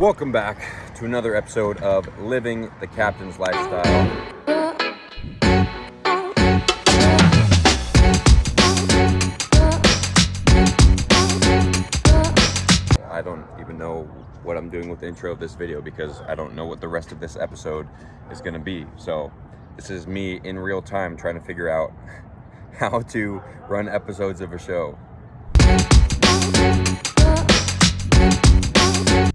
Welcome back to another episode of Living the Captain's Lifestyle. I don't even know what I'm doing with the intro of this video because I don't know what the rest of this episode is going to be. So this is me in real time trying to figure out how to run episodes of a show.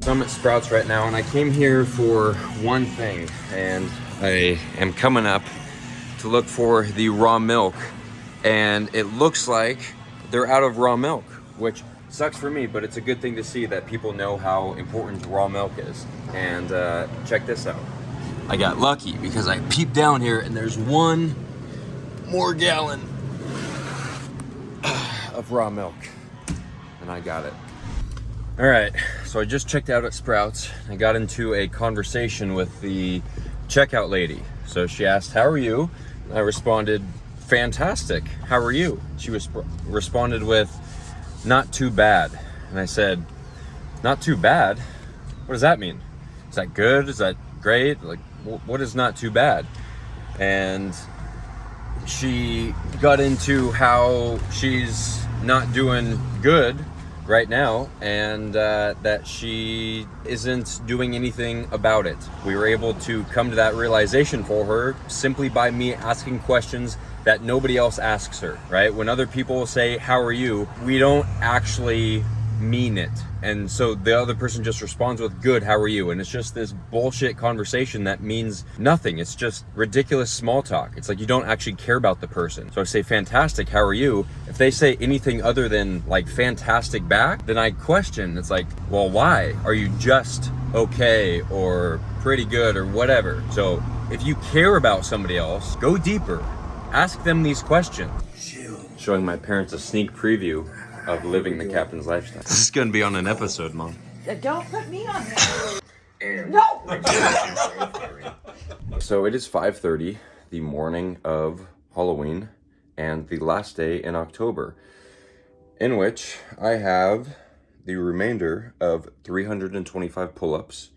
So I'm at Sprouts right now, and I came here for one thing, and I am coming up to look for the raw milk, and it looks like they're out of raw milk, which sucks for me, but it's a good thing to see that people know how important raw milk is. And check this out. I got lucky because I peeped down here and there's one more gallon of raw milk, and I got it. All right, so I just checked out at Sprouts. I got into a conversation with the checkout lady. So she asked, "How are you?" I responded, "Fantastic. How are you?" She responded with, "Not too bad." And I said, "Not too bad? What does that mean? Is that good? Is that great? Like, what is not too bad?" And she got into how she's not doing good right now, and that she isn't doing anything about it. We were able to come to that realization for her simply by me asking questions that nobody else asks her, right? When other people say, "How are you?" we don't actually mean it. And so the other person just responds with, "Good, how are you?" And it's just this bullshit conversation that means nothing. It's just ridiculous small talk. It's like you don't actually care about the person. So I say, "Fantastic, how are you?" If they say anything other than like fantastic back, then I question. It's like, well, why? Are you just okay or pretty good or whatever? So if you care about somebody else, go deeper. Ask them these questions. Showing my parents a sneak preview of Living the Captain's Lifestyle. This is going to be on an episode, Mom. Don't put me on there. No! So it is 5:30, the morning of Halloween, and the last day in October, in which I have the remainder of 325 pull-ups,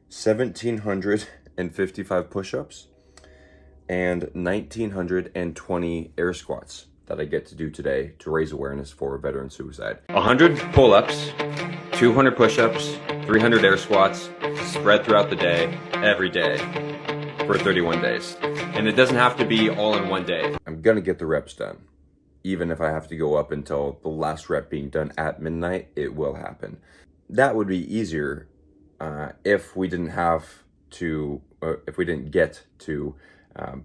1,755 push-ups, and 1,920 air squats that I get to do today to raise awareness for veteran suicide. 100 pull-ups, 200 push-ups, 300 air squats, spread throughout the day, every day, for 31 days. And it doesn't have to be all in one day. I'm gonna get the reps done. Even if I have to go up until the last rep being done at midnight, it will happen. That would be easier if we didn't get to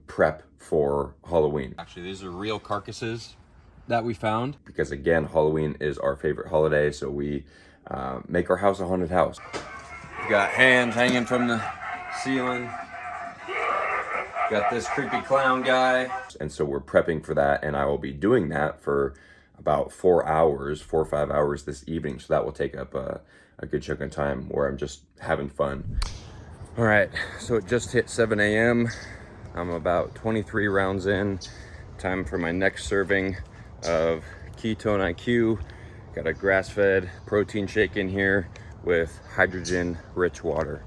prep for Halloween. Actually, these are real carcasses that we found because, again, Halloween is our favorite holiday, so we make our house a haunted house. We've got hands hanging from the ceiling. Got this creepy clown guy. And so we're prepping for that, and I will be doing that for about 4 or 5 hours this evening, so that will take up a good chunk of time where I'm just having fun. All right, so it just hit 7 a.m. I'm about 23 rounds in. Time for my next serving of Ketone IQ. Got a grass-fed protein shake in here with hydrogen-rich water.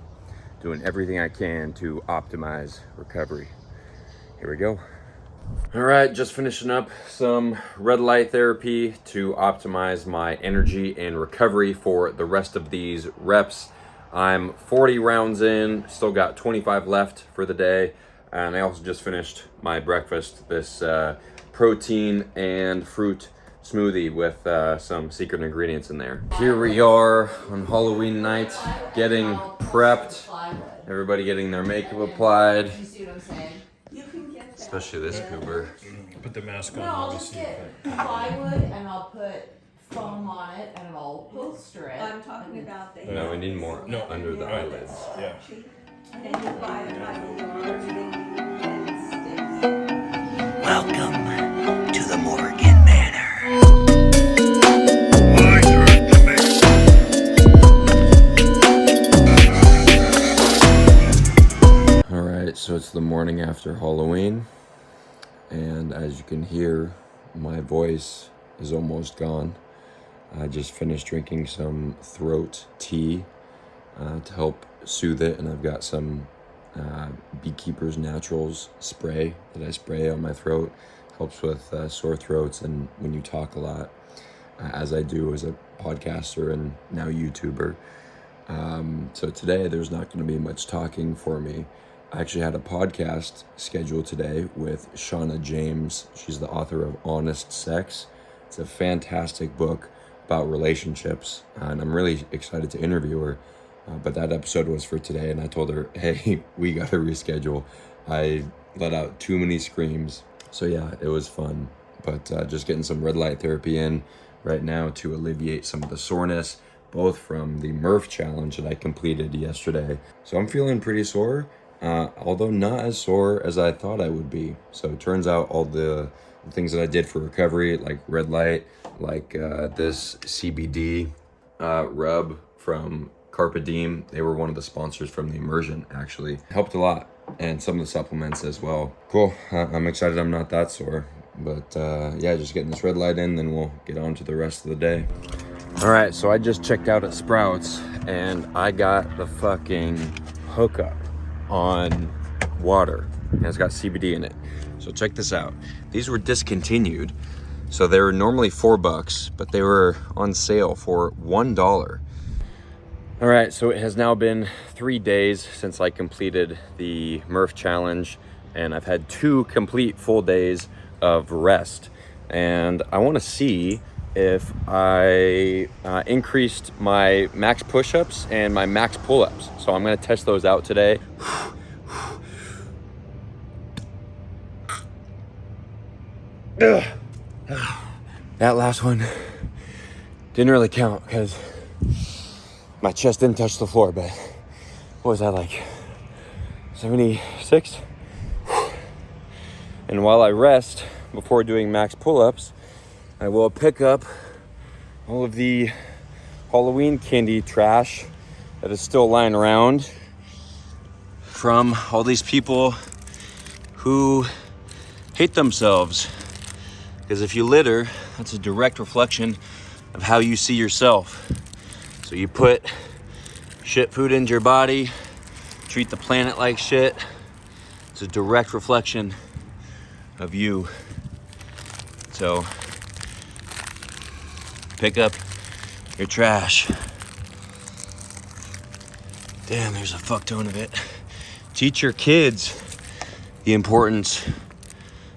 Doing everything I can to optimize recovery. Here we go. All right, just finishing up some red light therapy to optimize my energy and recovery for the rest of these reps. I'm 40 rounds in, still got 25 left for the day. And I also just finished my breakfast, this protein and fruit smoothie with some secret ingredients in there. Here we are on Halloween night, getting prepped. Everybody getting their makeup applied. You see what I'm saying? You can get that. Especially this goober. Put the mask on. No, I'll just get plywood and I'll put foam on it and I'll bolster it. I'm talking about the. No, we need more under the eyelids. Yeah. And then you buy it by the yard and it sticks. Welcome to the Morgan Manor. All right, so it's the morning after Halloween, and as you can hear, my voice is almost gone. I just finished drinking some throat tea to help soothe it. And I've got some Beekeeper's Naturals spray that I spray on my throat. Helps with sore throats and when you talk a lot, as I do as a podcaster and now YouTuber. So today there's not going to be much talking for me. I actually had a podcast scheduled today with Shauna James. She's the author of Honest Sex. It's a fantastic book about relationships, and I'm really excited to interview her. But that episode was for today, and I told her, hey, we got to reschedule. I let out too many screams. So yeah, it was fun. But just getting some red light therapy in right now to alleviate some of the soreness, both from the Murph challenge that I completed yesterday. So I'm feeling pretty sore, although not as sore as I thought I would be. So it turns out all the things that I did for recovery, like red light, like this CBD rub from Carpe Diem, they were one of the sponsors from the immersion, actually. Helped a lot, and some of the supplements as well. Cool, I'm excited I'm not that sore. But yeah, just getting this red light in, then we'll get on to the rest of the day. All right, so I just checked out at Sprouts, and I got the fucking hookup on water, and it's got CBD in it. So check this out. These were discontinued, so they were normally $4, but they were on sale for $1. All right, so it has now been 3 days since I completed the Murph challenge, and I've had 2 complete full days of rest. And I want to see if I increased my max push-ups and my max pull-ups. So I'm going to test those out today. That last one didn't really count because my chest didn't touch the floor, but what was that, like 76? And while I rest before doing max pull-ups, I will pick up all of the Halloween candy trash that is still lying around from all these people who hate themselves. Because if you litter, that's a direct reflection of how you see yourself. So you put shit food into your body, treat the planet like shit. It's a direct reflection of you. So pick up your trash. Damn, there's a fuck ton of it. Teach your kids the importance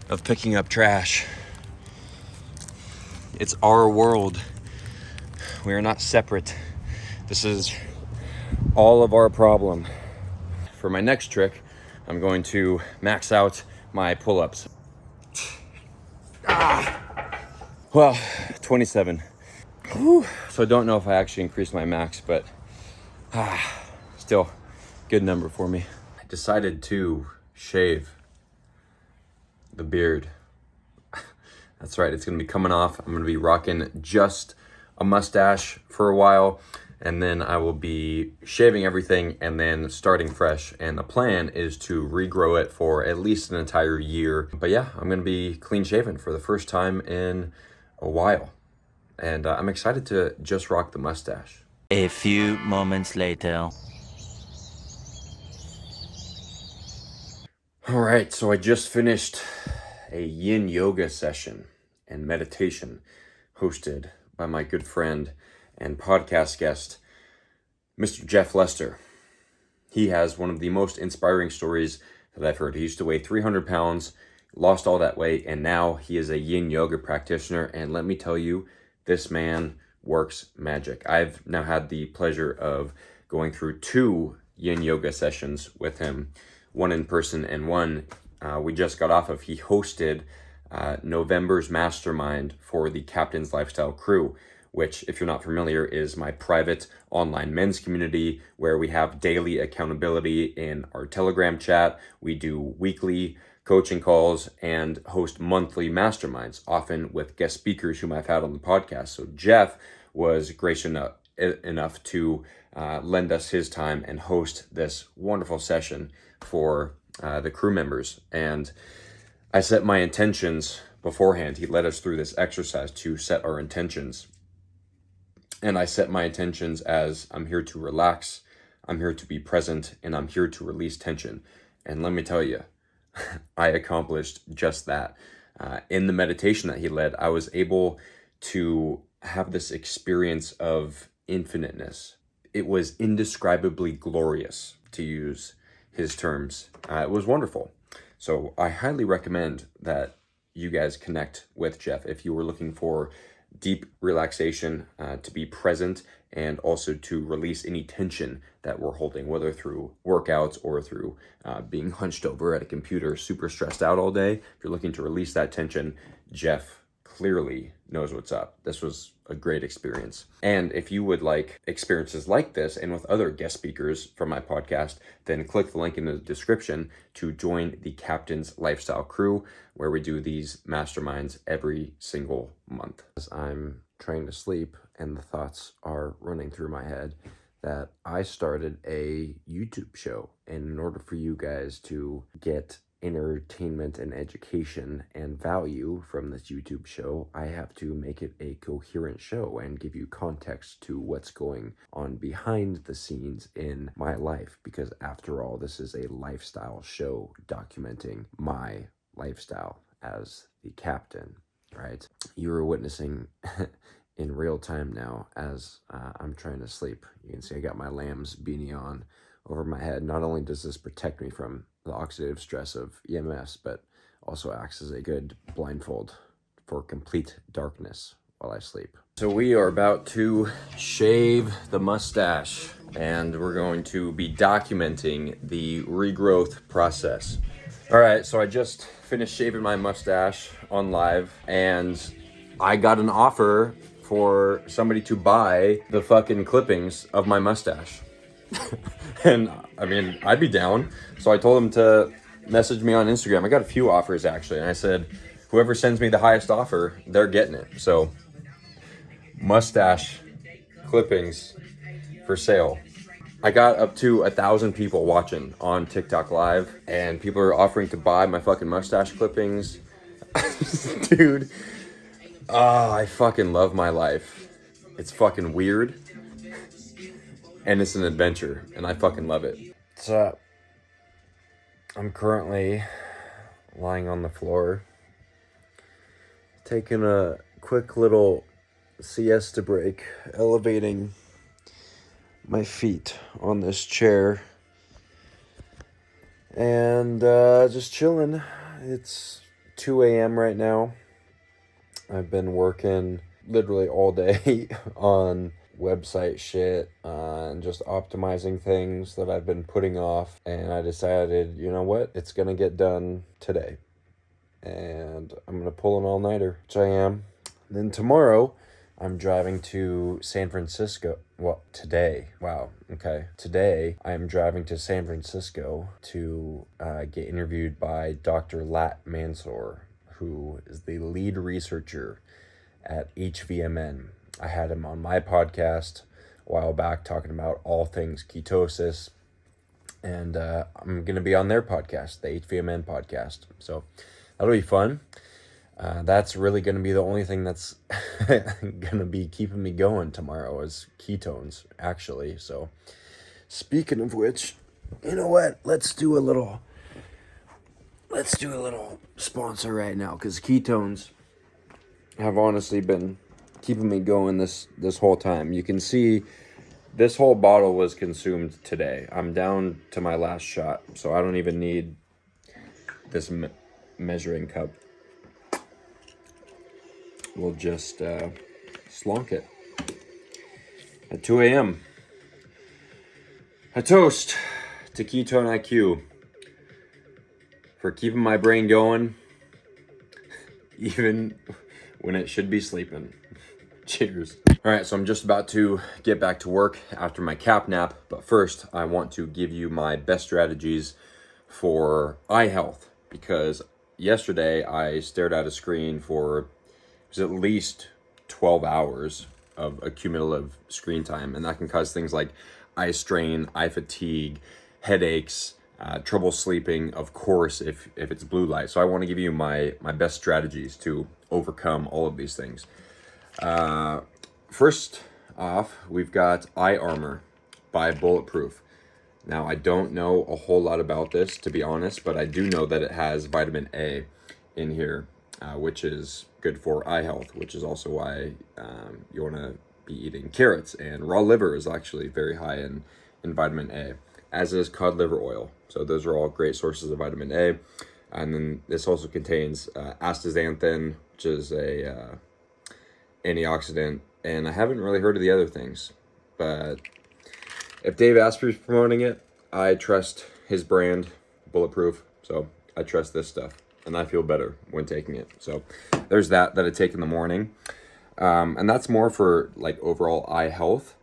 of picking up trash. It's our world. We are not separate. This is all of our problem. For my next trick, I'm going to max out my pull-ups. Well, 27. Whew. So I don't know if I actually increased my max, but still good number for me. I decided to shave the beard. That's right, it's gonna be coming off. I'm gonna be rocking just a mustache for a while, and then I will be shaving everything and then starting fresh. And the plan is to regrow it for at least an entire year. But yeah, I'm gonna be clean shaven for the first time in a while. And I'm excited to just rock the mustache. A few moments later. All right, so I just finished a yin yoga session and meditation hosted by my good friend and podcast guest, Mr. Jeff Lester. He has one of the most inspiring stories that I've heard. He used to weigh 300 pounds, lost all that weight, and now he is a yin yoga practitioner. And let me tell you, this man works magic. I've now had the pleasure of going through 2 yin yoga sessions with him, one in person and one we just got off of. He hosted November's mastermind for the Captain's Lifestyle crew, which, if you're not familiar, is my private online men's community where we have daily accountability in our Telegram chat. We do weekly coaching calls and host monthly masterminds, often with guest speakers whom I've had on the podcast. So Jeff was gracious enough to lend us his time and host this wonderful session for the crew members. And I set my intentions beforehand. He led us through this exercise to set our intentions. And I set my intentions as I'm here to relax, I'm here to be present, and I'm here to release tension. And let me tell you, I accomplished just that. In the meditation that he led, I was able to have this experience of infiniteness. It was indescribably glorious, to use his terms. It was wonderful. So I highly recommend that you guys connect with Jeff if you were looking for deep relaxation, to be present, and also to release any tension that we're holding, whether through workouts or through being hunched over at a computer, super stressed out all day. If you're looking to release that tension, Jeff clearly knows what's up. This was a great experience. And if you would like experiences like this and with other guest speakers from my podcast, then click the link in the description to join the Captain's Lifestyle Crew, where we do these masterminds every single month. As I'm trying to sleep and the thoughts are running through my head, that I started a YouTube show. And in order for you guys to get entertainment and education and value from this YouTube show, I have to make it a coherent show and give you context to what's going on behind the scenes in my life, because after all, this is a lifestyle show documenting my lifestyle as the captain, right? You are witnessing in real time now as I'm trying to sleep. You can see I got my lamb's beanie on over my head. Not only does this protect me from the oxidative stress of EMS, but also acts as a good blindfold for complete darkness while I sleep. So we are about to shave the mustache, and we're going to be documenting the regrowth process. All right, so I just finished shaving my mustache on live, and I got an offer for somebody to buy the fucking clippings of my mustache. And I mean, I'd be down. So I told him to message me on Instagram. I got a few offers actually. And I said, whoever sends me the highest offer, they're getting it. So mustache clippings for sale. I got up to 1,000 people watching on TikTok live, and people are offering to buy my fucking mustache clippings. Dude, I fucking love my life. It's fucking weird. And it's an adventure, and I fucking love it. So, I'm currently lying on the floor, taking a quick little siesta break, elevating my feet on this chair, and just chilling. It's 2 a.m. right now. I've been working literally all day on website shit and just optimizing things that I've been putting off, and I decided, you know what, it's gonna get done today, and I'm gonna pull an all-nighter, which I am. Then tomorrow I'm driving to San Francisco. Well, today I am driving to San Francisco to get interviewed by Dr. Lansor, who is the lead researcher at HVMN. I had him on my podcast a while back talking about all things ketosis, and I'm going to be on their podcast, the HVMN podcast. So that'll be fun. That's really going to be the only thing that's going to be keeping me going tomorrow is ketones, actually. So speaking of which, you know what? Let's do a little sponsor right now, because ketones have honestly been keeping me going this whole time. You can see this whole bottle was consumed today. I'm down to my last shot, so I don't even need this measuring cup. We'll just slonk it at 2 a.m. A toast to Ketone IQ for keeping my brain going even when it should be sleeping. Cheers. All right, so I'm just about to get back to work after my cap nap, but first I want to give you my best strategies for eye health, because yesterday I stared at a screen for, it was at least 12 hours of accumulative screen time, and that can cause things like eye strain, eye fatigue, headaches, trouble sleeping, of course, if it's blue light. So I want to give you my best strategies to overcome all of these things. First off, we've got Eye Armor by Bulletproof. Now, I don't know a whole lot about this, to be honest, but I do know that it has vitamin A in here, which is good for eye health, which is also why you want to be eating carrots. And raw liver is actually very high in vitamin A, as is cod liver oil. So those are all great sources of vitamin A. And then this also contains astaxanthin, which is a antioxidant. And I haven't really heard of the other things, but if Dave Asprey's promoting it, I trust his brand, Bulletproof. So I trust this stuff, and I feel better when taking it. So there's that I take in the morning. And that's more for like overall eye health,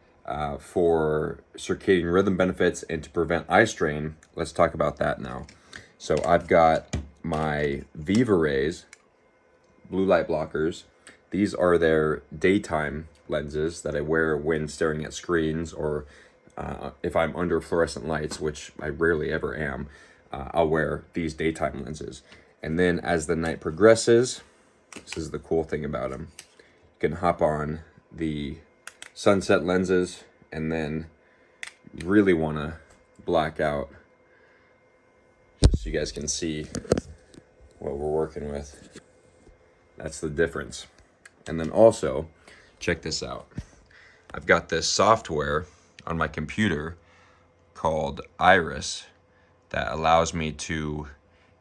for circadian rhythm benefits, and to prevent eye strain. Let's talk about that now. So I've got my Viva Rays blue light blockers. These are their daytime lenses that I wear when staring at screens, or if I'm under fluorescent lights, which I rarely ever am, I'll wear these daytime lenses. And then as the night progresses, this is the cool thing about them. You can hop on the sunset lenses, and then you really want to black out, just so you guys can see what we're working with. That's the difference. And then also, check this out. I've got this software on my computer called Iris that allows me to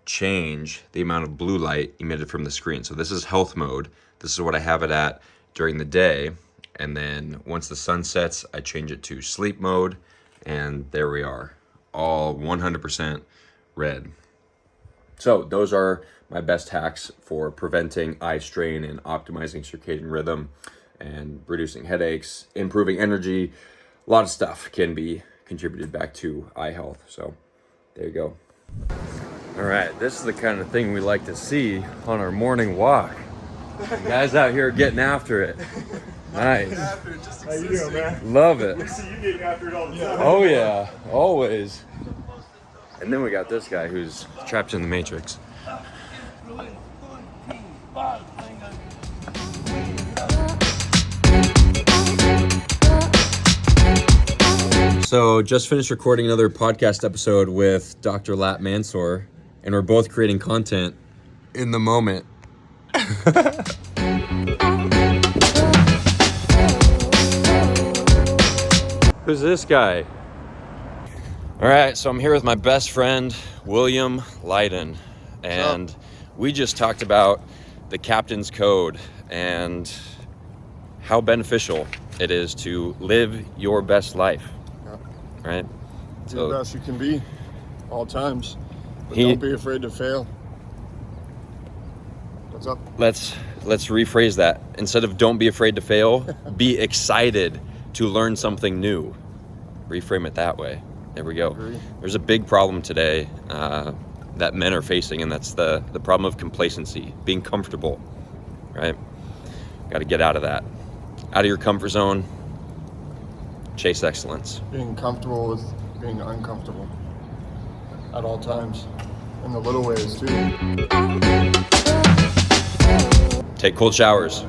change the amount of blue light emitted from the screen. So this is health mode. This is what I have it at during the day. And then once the sun sets, I change it to sleep mode. And there we are, all 100% red. So those are my best hacks for preventing eye strain and optimizing circadian rhythm and reducing headaches, improving energy. A lot of stuff can be contributed back to eye health. So there you go. All right, this is the kind of thing we like to see on our morning walk. Guys out here getting after it. Nice. How you doing, man? Love it. We see you getting after it all the time. Oh yeah, always. And then we got this guy who's trapped in the Matrix. So just finished recording another podcast episode with Dr. Lansor, and we're both creating content in the moment. Who's this guy? All right, so I'm here with my best friend, William Leiden, and we just talked about the captain's code and how beneficial it is to live your best life. Right? Do the best you can be, all times. But don't be afraid to fail. What's up? Let's rephrase that. Instead of don't be afraid to fail, be excited to learn something new. Reframe it that way. There we go. There's a big problem today that men are facing, and that's the problem of complacency, being comfortable, right? Got to get out of that. Out of your comfort zone. Chase excellence. Being comfortable with being uncomfortable at all times. In the little ways, too. Take cold showers.